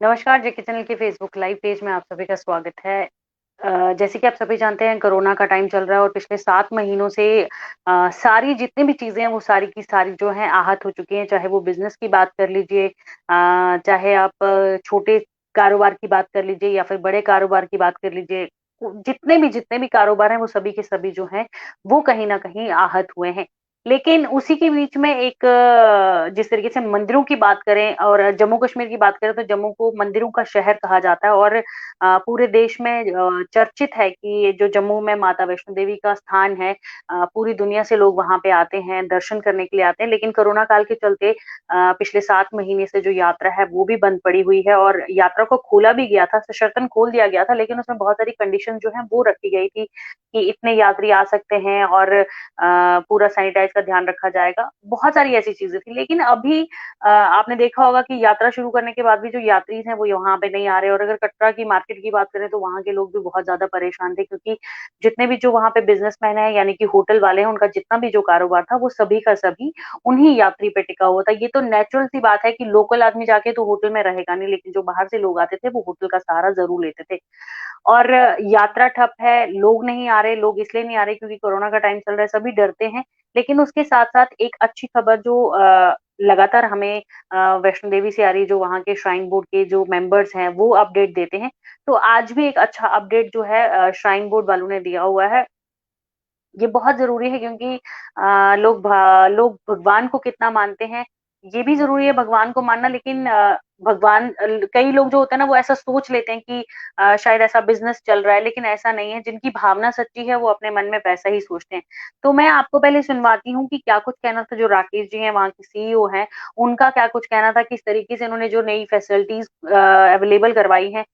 नमस्कार, जेके चैनल के Facebook live page में आप सभी का स्वागत है। जैसे कि आप सभी जानते हैं कोरोना का टाइम चल रहा है और पिछले 7 महीनों से सारी जितनी भी चीज़ें हैं वो सारी की सारी जो हैं आहत हो चुकी हैं। चाहे वो बिज़नेस की बात कर लीजिए चाहे आप छोटे कारोबार की बात कर लीजिए या फिर बड़े कारोबार की बात कर लीजिए। जितने भी कारोबार हैं वो सभी के सभी जो हैं वो कहीं न कहीं आहत हुए हैं। लेकिन उसी के बीच में एक जिस तरीके से मंदिरों की बात करें और जम्मू कश्मीर की बात करें तो जम्मू को मंदिरों का शहर कहा जाता है और पूरे देश में चर्चित है कि ये जो जम्मू में माता वैष्णो देवी का स्थान है पूरी दुनिया से लोग वहाँ पे आते हैं, दर्शन करने के लिए आते हैं। लेकिन कोरोना काल के चलते पिछले 7 महीने से जो यात्रा है वो भी बंद पड़ी हुई है और यात्रा को खोला भी गया था, सशर्तन खोल दिया गया था लेकिन उसमें बहुत सारी कंडीशन जो है वो रखी गई थी कि इतने यात्री आ सकते हैं और पूरा सैनिटाइज का ध्यान रखा जाएगा। बहुत सारी ऐसी चीज़ें थी लेकिन अभी आपने देखा होगा कि यात्रा शुरू करने के बाद भी जो यात्री हैं वो यहाँ पे नहीं आ रहे और अगर कटरा की मार्केट की बात करें तो वहाँ के लोग भी बहुत ज़्यादा परेशान थे क्योंकि जितने भी जो वहाँ पे बिज़नेसमैन हैं यानी कि होटल वाले हैं उनका जितना भी जो कारोबार था वो सभी का सभी उन्हीं यात्री पे टिका हुआ था। ये तो नेचुरल सी बात है कि लोकल आदमी जाके तो होटल में रहेगा नहीं लेकिन जो बाहर से लोग आते थे वो होटल का सहारा ज़रूर लेते थे। और यात्रा ठप है, लोग नहीं आ रहे, लोग इसलिए नहीं आ रहे क्योंकि कोरोना का टाइम चल रहा है, सभी डरते हैं। लेकिन उसके साथ-साथ एक अच्छी खबर जो लगातार हमें वैष्णो देवी से आ रही है, जो वहाँ के श्राइन बोर्ड के जो मेंबर्स हैं, वो अपडेट देते हैं। तो आज भी एक अच्छा अपडेट जो है श्राइन बोर्ड वालों ने दिया हुआ है। ये बहुत ज़रूरी है क्योंकि लोग भगवान को कितना मानते हैं, ये भी ज़रूरी है भगवान को मानना लेकिन कई लोग जो होते हैं ना वो ऐसा सोच लेते हैं कि शायद ऐसा बिज़नेस चल रहा है लेकिन ऐसा नहीं है, जिनकी भावना सच्ची है वो अपने मन में वैसा ही सोचते हैं। तो मैं आपको पहले सुनवाती हूँ कि क्या कुछ कहना था जो राकेश जी हैं वहाँ के सीईओ हैं, उनका क्या कुछ कहना था, किस तरीके से उन्होंने जो नई फैसिलिटीज़ अवेलेबल करवाई हैं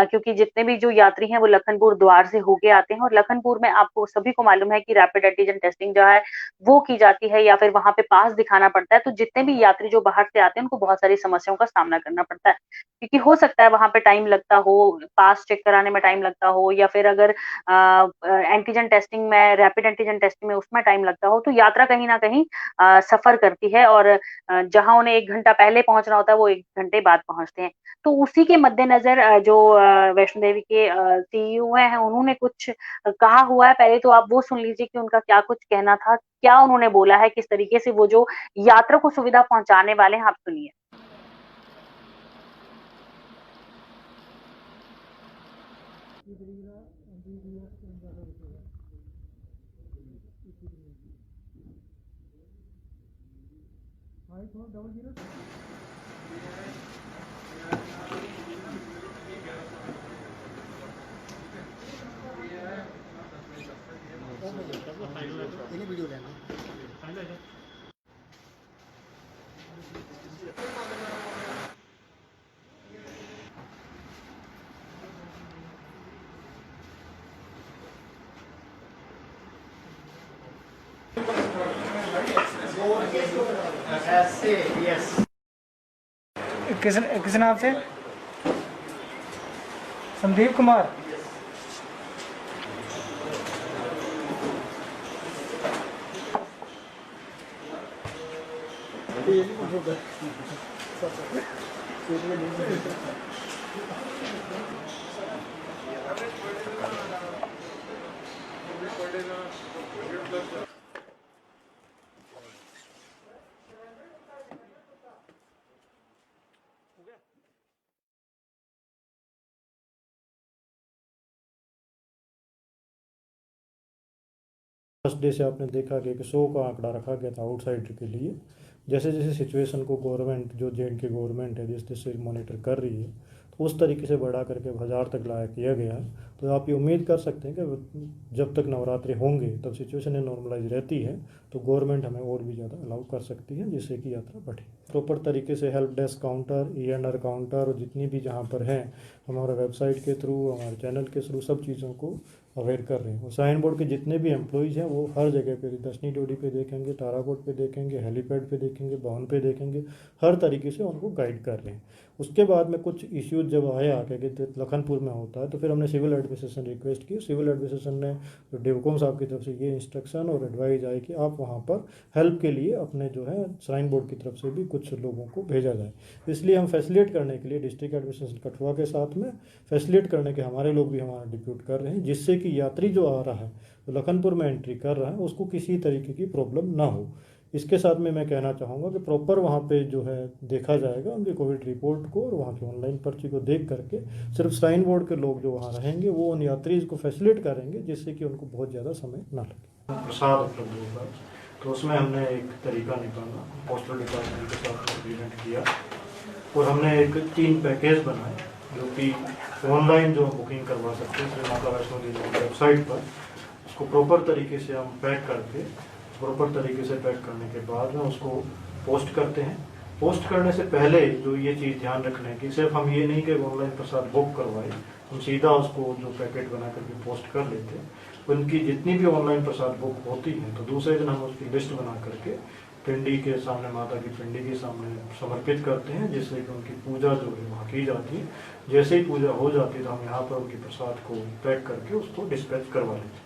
क्योंकि जितने भी जो यात्री हैं वो लखनपुर द्वार से होके आते हैं और लखनपुर में आपको सभी को मालूम है कि रैपिड एंटीजन टेस्टिंग जो है वो की जाती है या फिर वहाँ पे पास दिखाना पड़ता है। तो जितने भी यात्री जो बाहर से आते हैं उनको बहुत सारी समस्याओं का सामना करना पड़ता है। क्योंकि हो सकता है वहाँ पे टाइम लगता हो, पास चेक कराने में टाइम लगता हो या फिर अगर एंटीजन टेस्टिंग में रैपिड एंटीजन टेस्टिंग में उसमें टाइम लगता हो तो यात्रा कहीं न कहीं सफ़र करती है और जहाँ उन्हें 1 घंटा पहले पहुँचना होता है वो 1 घंटे बाद पहुँचते हैं। तो उसी के मद्देनज़र जो वैष्णो देवी के सीईओ हैं उन्होंने कुछ कहा हुआ है, पहले तो आप वो सुन लीजिए कि उनका क्या कुछ कहना था, क्या उन्होंने बोला है, किस तरीके से वो जो यात्रा को सुविधा पहुँचाने वाले हैं, आप सुनिए। वीडियो लेना ऐसे यस किस नाम से संदीप कुमार फर्स्ट डे से आपने देखा कि 100 का आंकड़ा रखा गया था आउटसाइडर के लिए। जैसे जैसे सिचुएशन को गवर्नमेंट जो जे.एंड.के गवर्नमेंट है जिस जैसे मॉनिटर कर रही है तो उस तरीके से बढ़ा करके 1000 तक लाया किया गया है। तो आप ये उम्मीद कर सकते हैं कि जब तक नवरात्रि होंगे तब सिचुएशन नॉर्मलाइज रहती है तो गवर्नमेंट हमें और भी ज़्यादा अलाउ कर सकती है जिससे कि यात्रा बढ़े। प्रॉपर तरीके से help desk counter E&R counter और जितनी भी जहाँ पर हैं हमारे वेबसाइट के थ्रू हमारे चैनल के थ्रू सब चीज़ों को अवेयर कर रहे हैं। और साइन बोर्ड के जितने भी एम्प्लॉयज़ हैं वो हर जगह पे दशनी डोडी पे देखेंगे, ताराकोट पे देखेंगे, हेलीपैड पे देखेंगे, भवन पे देखेंगे, हर तरीके से उनको गाइड कर रहे हैं। उसके बाद में कुछ इश्यूज जब आया कि लखनपुर में होता है तो फिर हमने सिविल एडमिनिस्ट्रेशन रिक्वेस्ट की। सिविल एडमिनिस्ट्रेशन ने जो डिवकॉम साहब की तरफ से ये इंस्ट्रक्शन और एडवाइज आई कि आप वहाँ पर हेल्प के लिए अपने जो है श्राइन बोर्ड की तरफ से भी कुछ लोगों को भेजा जाए। इसलिए हम फैसिलिटेट करने के लिए डिस्ट्रिक्ट एडमिनिस्ट्रेशन कठुआ के साथ में फैसिलिटेट करने के हमारे लोग भी हमारा डिप्यूट कर रहे हैं, जिससे कि यात्री जो आ रहा है, जो लखनपुर में एंट्री कर रहा है, उसको किसी तरीके की प्रॉब्लम ना हो। इसके साथ में मैं कहना चाहूँगा कि प्रॉपर वहाँ पे जो है देखा जाएगा उनकी कोविड रिपोर्ट को और वहाँ की ऑनलाइन पर्ची को देख करके सिर्फ श्राइन बोर्ड के लोग जो वहाँ रहेंगे वो उन यात्रीज को फैसिलिटेट करेंगे, जिससे कि उनको बहुत ज़्यादा समय ना लगे। प्रसाद उपलब्ध होगा, तो उसमें हमने एक तरीका निकाला, पोस्टल डिपार्टमेंट के साथ एग्रीमेंट किया और हमने एक 3 पैकेज बनाए जो कि ऑनलाइन जो बुकिंग करवा सकते हैं श्री माता वैष्णो देवी की वेबसाइट पर। उसको प्रॉपर तरीके से हम पैक करके, प्रॉपर तरीके से पैक करने के बाद में उसको पोस्ट करते हैं। पोस्ट करने से पहले जो ये चीज़ ध्यान रखना है कि सिर्फ हम ये नहीं कि ऑनलाइन प्रसाद बुक करवाए, हम सीधा उसको जो पैकेट बना करके पोस्ट कर लेते हैं। उनकी जितनी भी ऑनलाइन प्रसाद बुक होती हैं तो दूसरे दिन हम उसकी लिस्ट बना करके पिंडी के सामने, माता की पिंडी के सामने समर्पित करते हैं, जिससे कि उनकी पूजा जो है वहाँ की जाती है। जैसे ही पूजा हो जाती है तो हम यहाँ पर उनकी प्रसाद को पैक करके उसको डिस्पैच करवा लेते हैं।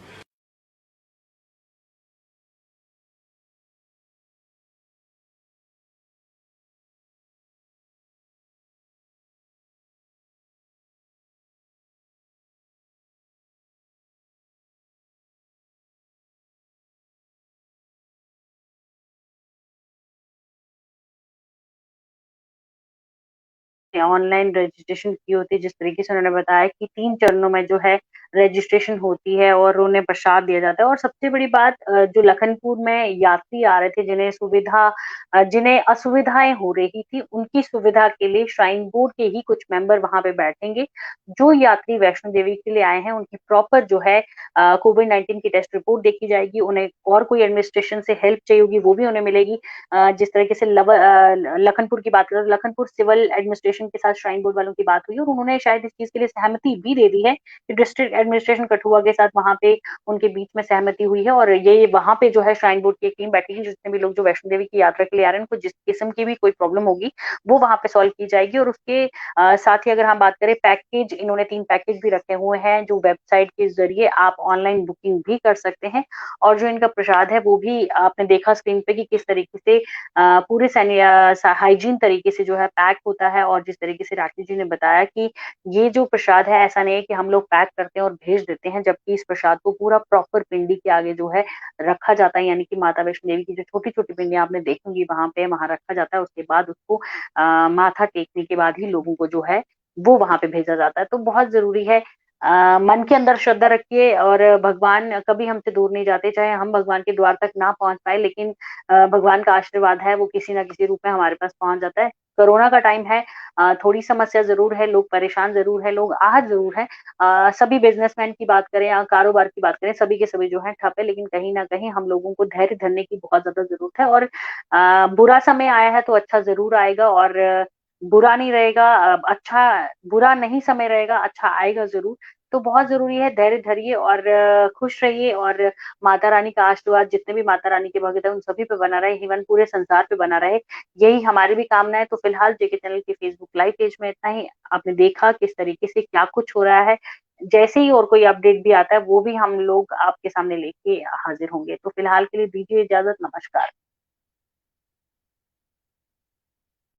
ऑनलाइन रजिस्ट्रेशन की होती है, जिस तरीके से उन्होंने बताया कि 3 चरणों में जो है रजिस्ट्रेशन होती है और उन्हें प्रसाद दिया जाता है। और सबसे बड़ी बात, जो लखनपुर में यात्री आ रहे थे जिन्हें असुविधाएं हो रही थी, उनकी सुविधा के लिए श्राइन बोर्ड के ही कुछ मेंबर वहां पे बैठेंगे। जो यात्री वैष्णो देवी के लिए आए हैं उनकी प्रॉपर जो है कोविड-19 की टेस्ट रिपोर्ट देखी जाएगी। उन्हें और कोई एडमिनिस्ट्रेशन से हेल्प चाहिए होगी वो भी उन्हें मिलेगी। जिस तरीके से लखनपुर की बात करें तो लखनपुर सिविल एडमिनिस्ट्रेशन के साथ श्राइन बोर्ड वालों की बात हुई और उन्होंने शायद इस चीज के लिए सहमति भी दे दी है कि डिस्ट्रिक्ट एडमिनिस्ट्रेशन कठुआ के साथ वहां पे उनके बीच में सहमति हुई है। और ये वहां पे जो है श्राइन बोर्ड की एक टीम बैठी है, जितने भी लोग जो वैष्णो देवी की यात्रा के लिए आ रहे हैं, उनको जिस किस्म की भी कोई प्रॉब्लम होगी वो वहां पे सॉल्व की जाएगी। और उसके साथ ही अगर हम बात करें पैकेज, इन्होंने 3 पैकेज भी रखे हुए हैं जो वेबसाइट के जरिए आप ऑनलाइन बुकिंग भी कर सकते हैं। और जो इनका प्रसाद है वो भी आपने देखा स्क्रीन पे कि किस तरीके से पूरे हाइजीन तरीके से जो है पैक होता है। और जिस तरीके से राकेश जी ने बताया कि ये जो प्रसाद है, ऐसा नहीं है कि हम लोग पैक करते हैं और भेज देते हैं, जबकि इस प्रसाद को पूरा प्रॉपर पिंडी के आगे जो है रखा जाता है। यानी कि माता वैष्णो देवी की जो छोटी छोटी पिंडियां आपने देखूंगी वहां रखा जाता है। उसके बाद उसको माथा टेकने के बाद ही लोगों को जो है वो वहां पे भेजा जाता है। तो बहुत जरूरी है, मन के अंदर श्रद्धा रखिए और भगवान कभी हमसे दूर नहीं जाते। चाहे हम भगवान के द्वार तक ना पहुंच पाए, लेकिन भगवान का आशीर्वाद है वो किसी ना किसी रूप में हमारे पास पहुंच जाता है। कोरोना का टाइम है, थोड़ी समस्या जरूर है, लोग परेशान जरूर है, लोग आहत जरूर है। सभी बिजनेसमैन की बात करें या कारोबार की बात करें, सभी के सभी जो है ठप है, लेकिन कहीं ना कहीं हम लोगों को धैर्य धरने की बहुत ज्यादा जरूरत है। और बुरा समय आया है तो अच्छा जरूर आएगा, और बुरा नहीं रहेगा, बुरा नहीं समय रहेगा, अच्छा आएगा जरूर। तो बहुत जरूरी है, धैर्य धरिए और खुश रहिए। और माता रानी का आशीर्वाद जितने भी माता रानी के भक्त हैं उन सभी पे बना रहे, इवन पूरे संसार पे बना रहे, यही हमारी भी कामना है। तो फिलहाल जेके चैनल के फेसबुक लाइव पेज में इतना ही। आपने देखा किस तरीके से क्या कुछ हो रहा है। जैसे ही और कोई अपडेट भी आता है वो भी हम लोग आपके सामने लेके हाजिर होंगे। तो फिलहाल के लिए दीजिए इजाजत, नमस्कार।